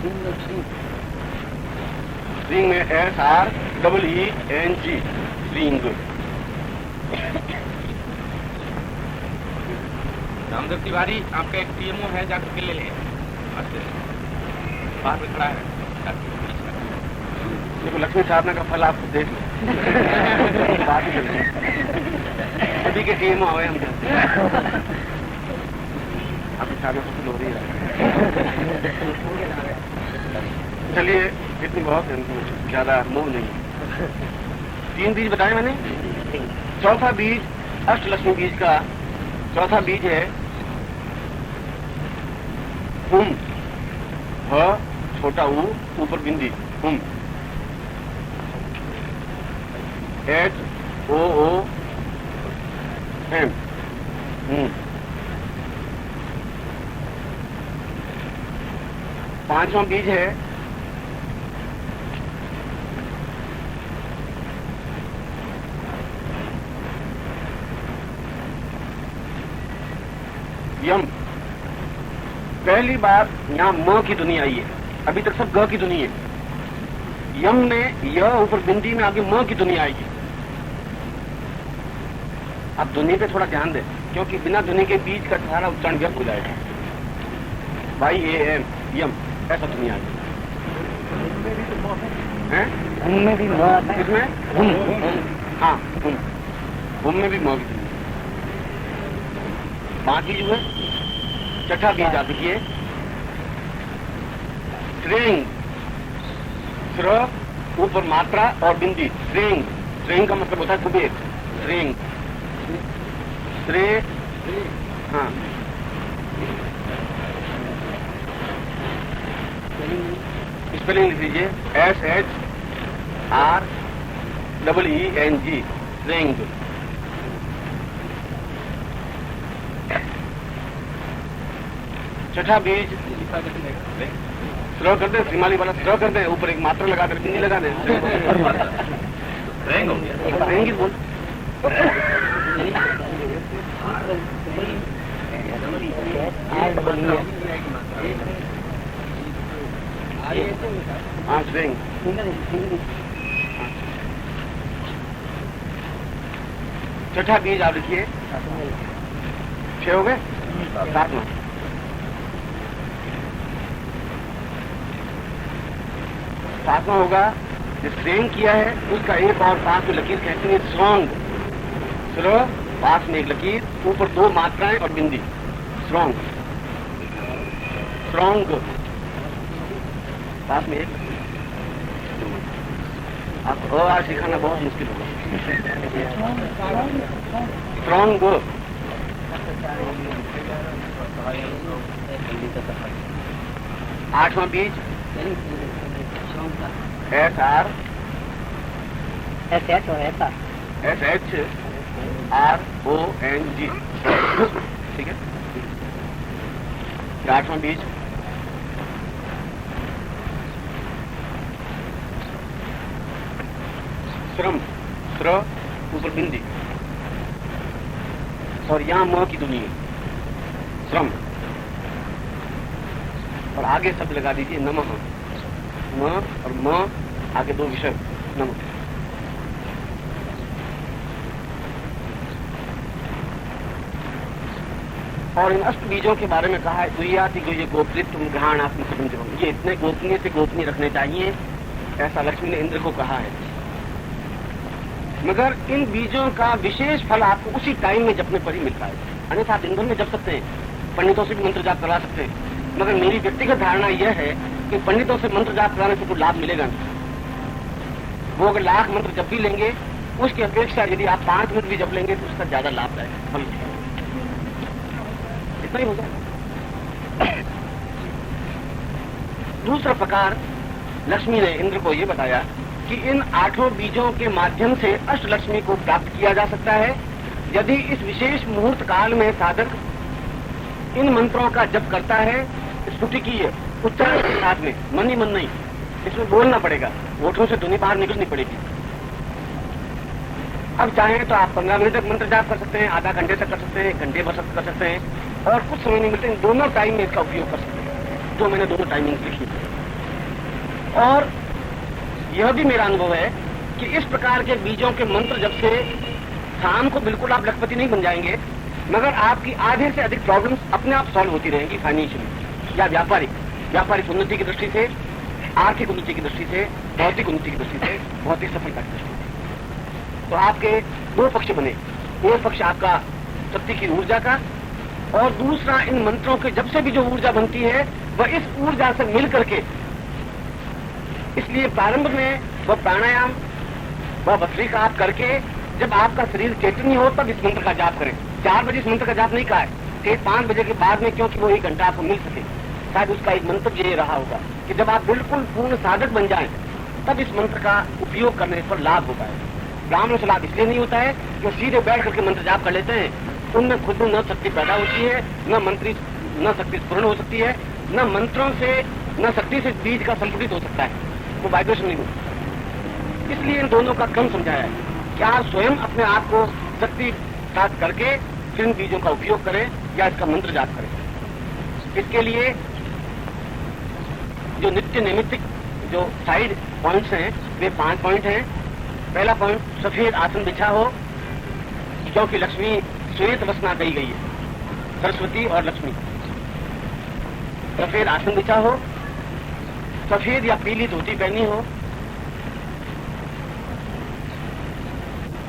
श्रींग में SREENG, श्रींग। रामदेव तिवारी आपका एक TMO है, जाकर के ले लें। बाहर में खड़ा है। देखो लक्ष्मी साधना का फल आप देख लो। बात ही चल अभी के TMO आए हम आपकी साधना सफल हो रही है। चलिए इतनी बहुत है, ज्यादा मोह नहीं। 3 बीज बताए मैंने। चौथा बीज अष्टलक्ष्मी बीज का चौथा बीज है हुम, ह छोटा ऊ ऊपर बिंदी, हुम। HOOM, पांचवा बीज है यम। पहली बार यहाँ म की दुनिया आई है, अभी तक सब ग की दुनिया है। यम में य ऊपर बिंदी में आगे म की दुनिया आई है। अब ध्वनि पे थोड़ा ध्यान दें, क्योंकि बिना ध्वनि के बीच का सारा उच्चारण व्यर्थ हो जाएगा। YAM, यम, ऐसा दुनिया है। में भी इसमें हाँ हुम में भी म की दुनिया। बाकी जो है छठा बीज आप देखिए श्रेंग, श्र ऊपर मात्रा और बिंदी, श्रेंग। श्रेंग का मतलब होता है कुबेर, श्रेंग, श्रे, हाँ। स्पेलिंग लिख लीजिए SHREENG, श्रेंग। छठा बीज स्लो कर दे, हिमालय वाला स्लो कर दे, ऊपर एक मात्रा लगा कर बिंदी लगा दे। रहेंगे हो गया। रहेंगी बोल। हाँ श्रेंग। छठा बीज आप लिखिए। 6 हो गए, 7 में। सातवां होगा जो श्रेंग किया है उसका एक और पास में लकीर कहते हैं स्ट्रॉन्ग। स्लो पास में एक लकीर, ऊपर 2 मात्राएं और बिंदी, स्ट्रॉन्ग। स्ट्रॉन्ग पास में एक। आपको आज सिखाना बहुत मुश्किल होगा। स्ट्रॉन्ग। 8वां बीज SHRONG, ठीक है। 8वां बीज श्रम, श्र ऊपर बिंदी और यहाँ म की दुनिया, श्रम। और आगे शब्द लगा दीजिए नमः, म और म आगे 2 विषय, नमः। और इन अष्ट बीजों के बारे में कहा है दुयाति ये गोप्रित्व ग्रहण आत्म समझो, ये इतने गोपनीय से गोपनीय रखने चाहिए, ऐसा लक्ष्मी ने इंद्र को कहा है। मगर इन बीजों का विशेष फल आपको उसी टाइम में जपने पर ही मिलता है, अन्यथा दिन भर में जप सकते हैं, पंडितों से भी मंत्र जाप करा सकते हैं। मगर मेरी व्यक्तिगत धारणा यह है कि पंडितों से मंत्र जाप कराने से कोई लाभ मिलेगा नहीं। वो अगर लाख मंत्र जब भी लेंगे उसकी अपेक्षा यदि आप 5 मिनट भी जप लेंगे तो उसका ज्यादा लाभदायक फल इतना ही हो जाएगा। दूसरा प्रकार लक्ष्मी ने इंद्र को यह बताया कि इन 8 बीजों के माध्यम से अष्टलक्ष्मी को प्राप्त किया जा सकता है यदि इस विशेष मुहूर्त काल में साधक इन मंत्रों का जप करता है स्फुटिकीय उच्चारण के साथ में, मन ही मन नहीं, इसमें बोलना पड़ेगा, होठों से ध्वनि बाहर निकलनी पड़ेगी। अब चाहें तो आप 15 मिनट तक मंत्र जाप कर सकते हैं, आधा घंटे तक कर सकते हैं, 1 घंटे बस कर सकते हैं, और कुछ समय नहीं मिलते दोनों टाइम में इसका उपयोग कर सकते हैं, जो मैंने दोनों टाइमिंग लिखी। और यह भी मेरा अनुभव है कि इस प्रकार के बीजों के मंत्र जब से शाम को बिल्कुल आप लखपति नहीं बन जाएंगे, मगर आपकी आधे से अधिक प्रॉब्लम्स अपने आप सॉल्व होती रहेंगी फाइनेंशियली या व्यापारिक उन्नति की दृष्टि से, आर्थिक उन्नति की दृष्टि से, भौतिक उन्नति की दृष्टि से, भौतिक सफलता की दृष्टि से। तो आपके दो पक्ष बने, एक पक्ष आपका शक्ति की ऊर्जा का, और दूसरा इन मंत्रों के जब से भी जो ऊर्जा बनती है वह इस ऊर्जा से मिल करके, इसलिए प्रारंभ में वह प्राणायाम वह भस्त्रिका आप करके जब आपका शरीर चैतन्य हो तब इस मंत्र का जाप करें। 4 बजे इस मंत्र का जाप नहीं कहा है, ठीक 5 बजे के बाद में, क्योंकि वो 1 घंटा आपको मिल सके। शायद उसका एक मंत्र ये रहा होगा कि जब आप बिल्कुल पूर्ण साधक बन जाएं तब इस मंत्र का उपयोग करने पर लाभ होता है। ब्राह्मणों से लाभ इसलिए नहीं होता है कि सीधे बैठ करके मंत्र जाप कर लेते हैं, उनमें खुद में न शक्ति पैदा होती है, न शक्ति स्फुरण हो सकती है, न मंत्रों से न शक्ति से बीज का संपुटित हो सकता है, वो वाइब्रेशन नहीं होती। इसलिए इन दोनों का क्रम समझाया है कि आप स्वयं अपने आप को शक्ति प्राप्त करके फिर इन बीजों का उपयोग करें या इसका मंत्र जाप करें। इसके लिए जो नित्य नैमित्तिक जो साइड पॉइंट्स हैं वे 5 पॉइंट हैं। पहला पॉइंट, सफेद आसन बिछा हो, क्योंकि लक्ष्मी श्वेत वसना कही गई है, सरस्वती और लक्ष्मी। सफेद आसन बिछा हो, सफेद या पीली धोती पहनी हो,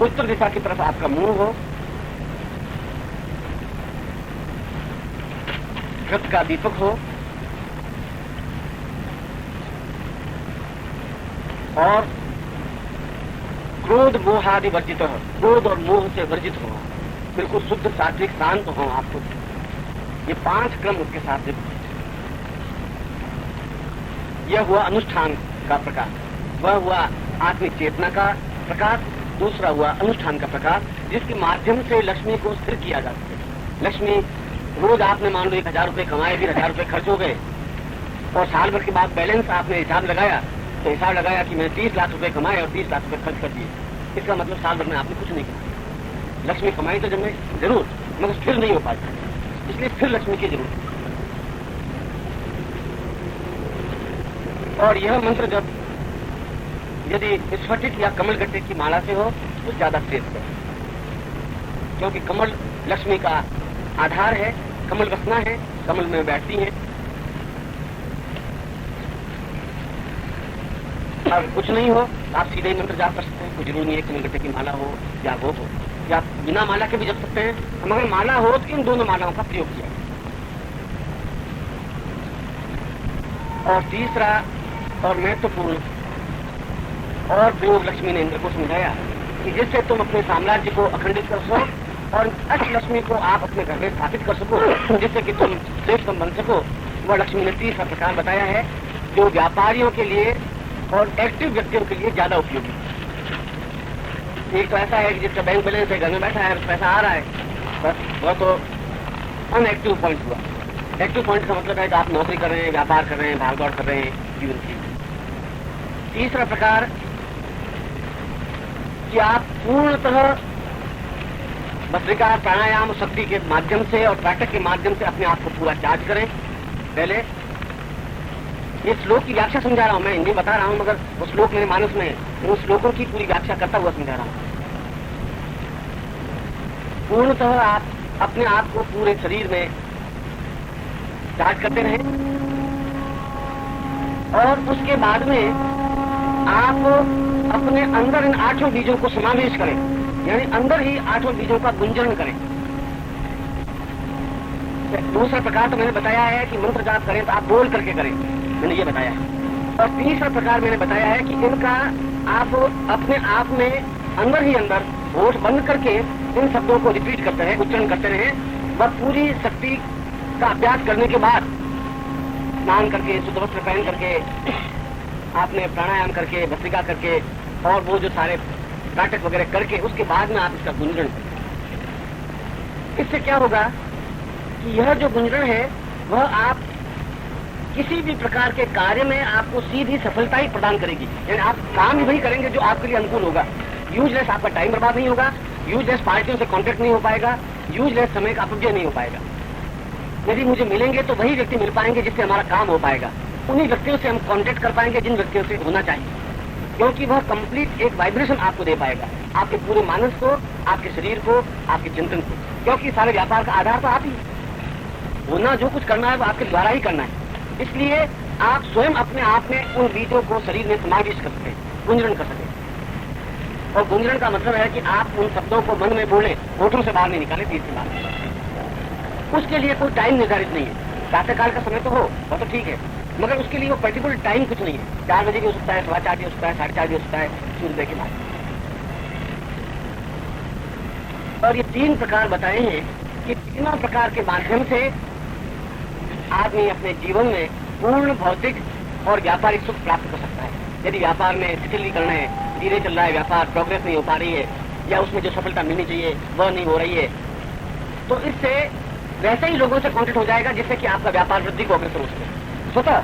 उत्तर दिशा की तरफ आपका मुंह हो, घृत का दीपक हो, और क्रोध मोहादि वर्जित हो, क्रोध और मोह से वर्जित हो, बिल्कुल शुद्ध सात्विक शांत हो आपको। ये 5 क्रम उसके साथ यह हुआ अनुष्ठान का प्रकार, वह हुआ आत्मिक चेतना का प्रकार, दूसरा हुआ अनुष्ठान का प्रकार, जिसके माध्यम से लक्ष्मी को स्थिर किया जा सके। लक्ष्मी रोज आपने मान लो 1000 रुपए कमाए, फिर 1000 रुपए खर्च हो गए, और साल भर के बाद बैलेंस आपने हिसाब लगाया, तो हिसाब लगाया कि मैंने 30 लाख रुपए कमाए और 30 लाख रुपए खर्च कर दिए। इसका मतलब साल भर में आपने कुछ नहीं कमाया। लक्ष्मी कमाई तो जरूर, मगर स्थिर नहीं हो पाती, इसलिए फिर लक्ष्मी की जरूरत है। और यह मंत्र जब यदि स्फटिक या कमल गट्टे की माला से हो तो ज्यादा श्रेष्ठ है, क्योंकि कमल लक्ष्मी का आधार है, कमल वसना है, कमल में बैठती है। और कुछ नहीं हो आप सीधे ही मंत्र जाप कर सकते हैं, कोई जरूरी नहीं है कमल गट्टे की माला हो या वो हो, या बिना माला के भी जप सकते हैं, मगर माला हो तो इन दोनों मालाओं का प्रयोग किया। और तीसरा और महत्वपूर्ण और प्रयोग लक्ष्मी ने इंद्र को समझाया कि जिससे तुम अपने साम्राज्य को अखंडित कर सको और अष्ट लक्ष्मी को आप अपने घर में स्थापित कर सको, जिससे कि तुम श्रेष्ठ बन सको। वह लक्ष्मी ने 30 प्रकार बताया है, जो व्यापारियों के लिए और एक्टिव व्यक्तियों के लिए ज्यादा उपयोगी। एक तो ऐसा है कि जिसका बैंक बैलेंस है, घर में बैठा है, पैसा आ रहा है, बस वह तो अनएक्टिव पॉइंट हुआ। एक्टिव पॉइंट का मतलब है कि आप नौकरी कर रहे हैं, व्यापार कर रहे हैं, भाग दौड़ कर रहे हैं जीवन की। तीसरा प्रकार कि आप पूर्णतः भस्त्रिका, प्राणायाम, शक्ति के माध्यम से और त्राटक के माध्यम से अपने आप को पूरा चार्ज करें। पहले ये श्लोक की व्याख्या समझा रहा हूं, मैं हिंदी बता रहा हूं, मगर वो श्लोक मेरे मानस में है, उन श्लोकों की पूरी व्याख्या करता हुआ समझा रहा हूं। पूर्णतः आप अपने आप को पूरे शरीर में चार्ज करते रहें, और उसके बाद में आप अपने अंदर इन 8 बीजों को समावेश करें, यानी अंदर ही 8 बीजों का गुंजन करें। दूसरा प्रकार तो मैंने बताया है कि मंत्र जाप करें तो आप बोल करके करें, मैंने ये बताया है। और तीसरा प्रकार मैंने बताया है कि इनका आप अपने आप में अंदर ही अंदर होठ बंद करके इन शब्दों को रिपीट करते रहे, उच्चारण करते रहे। वह पूरी शक्ति का अभ्यास करने के बाद स्नान करके, शुद्ध वस्त्र पहन करके, आपने प्राणायाम करके, भस्त्रिका करके और वो जो सारे नाटक वगैरह करके उसके बाद में आप इसका गुंजन करें। इससे क्या होगा कि यह जो गुंजन है वह आप किसी भी प्रकार के कार्य में आपको सीधी सफलता ही प्रदान करेगी। यानी आप काम ही वही करेंगे जो आपके लिए अनुकूल होगा। यूजलेस आपका टाइम बर्बाद नहीं होगा, यूजलेस पार्टियों से कांटेक्ट नहीं हो पाएगा, यूजलेस समय का अपव्यय नहीं हो पाएगा। यदि मुझे मिलेंगे तो वही व्यक्ति मिल पाएंगे जिससे हमारा काम हो पाएगा, उन्हीं व्यक्तियों से हम कांटेक्ट कर पाएंगे जिन व्यक्तियों से होना चाहिए, क्योंकि वह कंप्लीट एक वाइब्रेशन आपको दे पाएगा, आपके पूरे मानस को, आपके शरीर को, आपके चिंतन को, क्योंकि सारे व्यापार का आधार तो आप ही। होना जो कुछ करना है वो आपके द्वारा ही करना है। इसलिए आप स्वयं अपने आप में उन बीजों को शरीर में समाविष्ट कर सके, गुंजरण कर सके। और गुंजरण का मतलब है कि आप उन शब्दों को मन में बोले, होठों से बाहर नहीं निकाले, तीर से बाहर। उसके लिए कोई टाइम निर्धारित नहीं है। प्रातःकाल का समय तो हो, वो तो ठीक है, मगर उसके लिए वो पर्टिकुलर टाइम कुछ नहीं है। 4 बजे भी हो सकता है, 4:15 भी हो सकता है, 4:30 भी हो सकता है, सूर्योदय के बाद। और ये 3 प्रकार बताए हैं कि तीनों प्रकार के माध्यम से आदमी अपने जीवन में पूर्ण भौतिक और व्यापारिक सुख प्राप्त कर सकता है। यदि व्यापार में शिथिलीकरण है, धीरे चल रहा है व्यापार, प्रोग्रेस नहीं हो पा रही है, या उसमें जो सफलता मिलनी चाहिए वह नहीं हो रही है, तो इससे वैसे ही लोगों से कांटेक्ट हो जाएगा जिससे कि आपका व्यापार वृद्धि को अग्रसर हो सके। स्वतः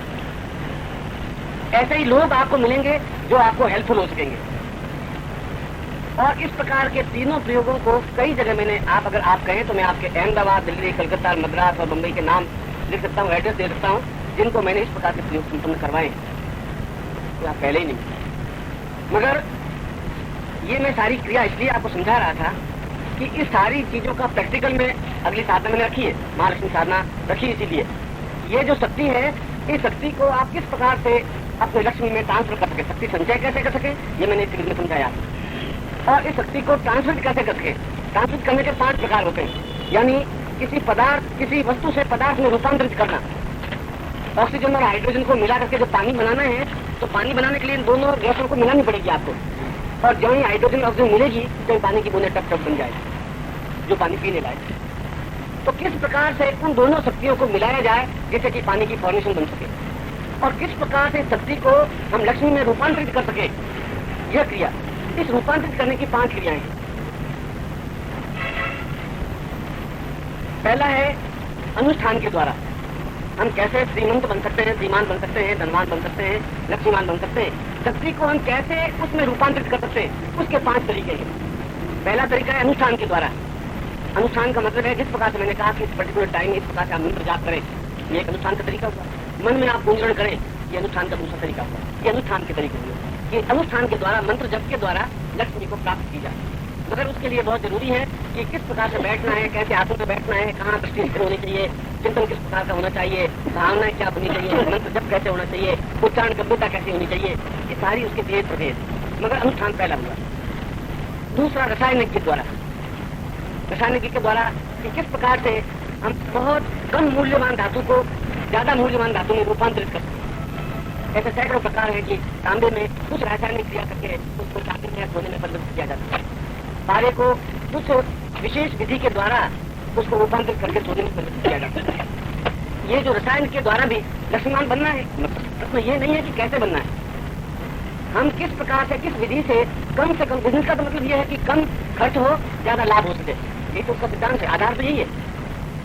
ऐसे ही लोग आपको मिलेंगे जो आपको हेल्पफुल हो सकेंगे। और इस प्रकार के तीनों प्रयोगों को कई जगह मैंने, अगर आप कहें तो मैं आपके अहमदाबाद, दिल्ली, कलकत्ता, मद्रास और मुंबई के नाम लिख सकता हूँ, एड्रेस दे सकता हूँ, जिनको मैंने इस प्रकार के प्रयोग संपन्न करवाए। तो आप पहले ही नहीं, मगर ये मैं सारी क्रिया इसलिए आपको समझा रहा था कि इस सारी चीजों का प्रैक्टिकल में अगली साधना मैंने रखी है, महालक्ष्मी साधना रखी। इसीलिए ये जो शक्ति है, इस शक्ति को आप किस प्रकार से अपने लक्ष्मी में ट्रांसफर कर सके, शक्ति संचय कैसे कर सके, ये मैंने इस में समझाया। और इस शक्ति को ट्रांसफर कैसे कर सके, ट्रांसफर करने के 5 प्रकार होते हैं। यानी किसी पदार्थ, किसी वस्तु से पदार्थ में रूपांतरित करना। ऑक्सीजन और हाइड्रोजन को मिला करके जो पानी बनाना है, तो पानी बनाने के लिए इन दोनों गैसों को मिलानी पड़ेगी आपको। और जो ही हाइड्रोजन ऑक्सीजन मिलेगी तो पानी की बूंदें टप टप बन जाएगी, जो पानी पीने लायक। तो किस प्रकार से उन दोनों शक्तियों को मिलाया जाए जिससे कि पानी की फॉर्मेशन बन सके, और किस प्रकार से शक्ति को हम लक्ष्मी में रूपांतरित कर सके, यह क्रिया। इस रूपांतरित करने की 5 क्रियाएं हैं। पहला है अनुष्ठान के द्वारा हम कैसे श्रीमंत बन सकते हैं, श्रीमान बन सकते हैं, धनवान बन सकते हैं, लक्ष्मीवान बन सकते हैं। शक्ति को हम कैसे उसमें रूपांतरित कर सकते हैं, उसके 5 तरीके हैं। पहला तरीका है अनुष्ठान के द्वारा। अनुष्ठान का मतलब है जिस प्रकार से मैंने कहा कि इस पर्टिकुलर टाइम में इस प्रकार से आप मंत्र जाप करें, ये एक अनुष्ठान का तरीका हुआ। मन में आप गुंजरण करें, ये अनुष्ठान का दूसरा तरीका हुआ। ये अनुष्ठान के तरीके हुए। ये अनुष्ठान के द्वारा, मंत्र जप के द्वारा लक्ष्मी को प्राप्त की जाए। मगर उसके लिए बहुत जरूरी है कि किस प्रकार से बैठना है, कैसे आसन में बैठना है, कहाँ दृष्टि स्थिर होनी चाहिए, चिंतन किस प्रकार का होना चाहिए, भावनाएं क्या होनी चाहिए, मंत्र जप कैसे होना चाहिए, उच्चारण गंभीरता कैसी होनी चाहिए, ये सारी उसके भेद प्रभेद। मगर अनुष्ठान पहला हुआ। दूसरा रसायनिक के द्वारा। रसायनिक के द्वारा कि किस प्रकार से हम बहुत कम मूल्यवान धातु को ज्यादा मूल्यवान धातु में रूपांतरित कर सकते हैं। ऐसे सैकड़ों प्रकार है कि तांबे में कुछ रासायनिक क्रिया करके उसको चांदी में सोने में परिवर्तित किया जाता है। तारे को कुछ विशेष विधि के द्वारा उसको रूपांतरित करके सोने में परिवर्तित किया जाता है। ये जो रसायन के द्वारा भी लक्ष्मीवान बनना है, मतलब ये नहीं है कि कैसे बनना है, हम किस प्रकार से, किस विधि से कम से कम। बिजनेस का तो मतलब ये है कि कम खर्च हो, ज्यादा लाभ हो सके। ये तो उसका सिद्धांत है, आधार तो यही है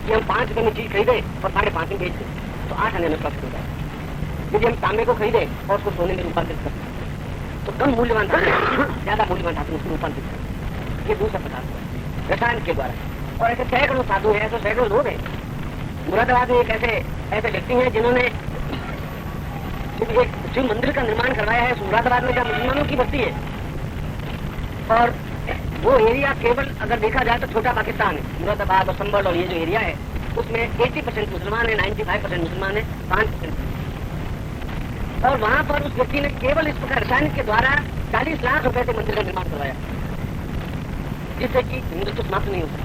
कि हम 5 रुपए में चीज खरीदे और 5.5 में बेच दें तो 8 आने में प्रॉफिट हो जाए। यदि हम तांबे को खरीदे और उसको सोने में रूपांतरित करते तो कम मूल्यवान धातु ज्यादा मूल्यवान धातु उसको रूपांतरित करते। ये दूसरा प्रकार है रसायन के द्वारा। और ऐसे सैकड़ों साधु हैं, ऐसे सैकड़ों लोग हैं। मुरादाबाद में एक ऐसे व्यक्ति हैं जिन्होंने एक शिव मंदिर का निर्माण करवाया है मुरादाबाद में, जहाँ मुसलमानों की बस्ती है। और वो एरिया केवल अगर देखा जाए तो छोटा पाकिस्तान है। मुरादाबाद और संबल और ये जो एरिया है उसमें 80% मुसलमान है, 95% मुसलमान है, 5%। और वहां पर उस व्यक्ति ने केवल इस प्रकार रसायन के द्वारा 40 लाख रुपए से मंदिर का निर्माण करवाया, जिससे कि हिंदुत्व समाप्त नहीं हो सकता।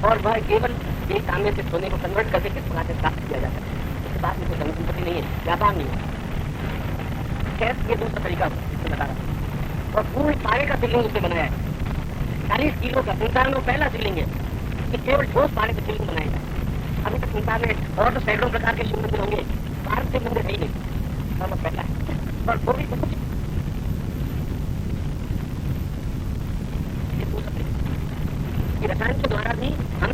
और वह केवल एक तांबे से सोने को कन्वर्ट करके किस प्रकार से प्राप्त किया जाता है। इसके बाद में कोई धन संपत्ति नहीं है, व्यापार नहीं है। खैर ये दूसरा तरीका बता रहा। और पूर्ण पारे का शिवलिंग उसने बनाया है, 40 किलो का। संसार में पहला शिवलिंग है कि केवल ठोस पारे का शिवलिंग बनाया है। अभी तक संसार में और तो सैकड़ों प्रकार के शिव मंदिर होंगे, पार शिव मंदिर है ही नहीं, और पहला है। और वो भी रसायन के द्वारा भी हम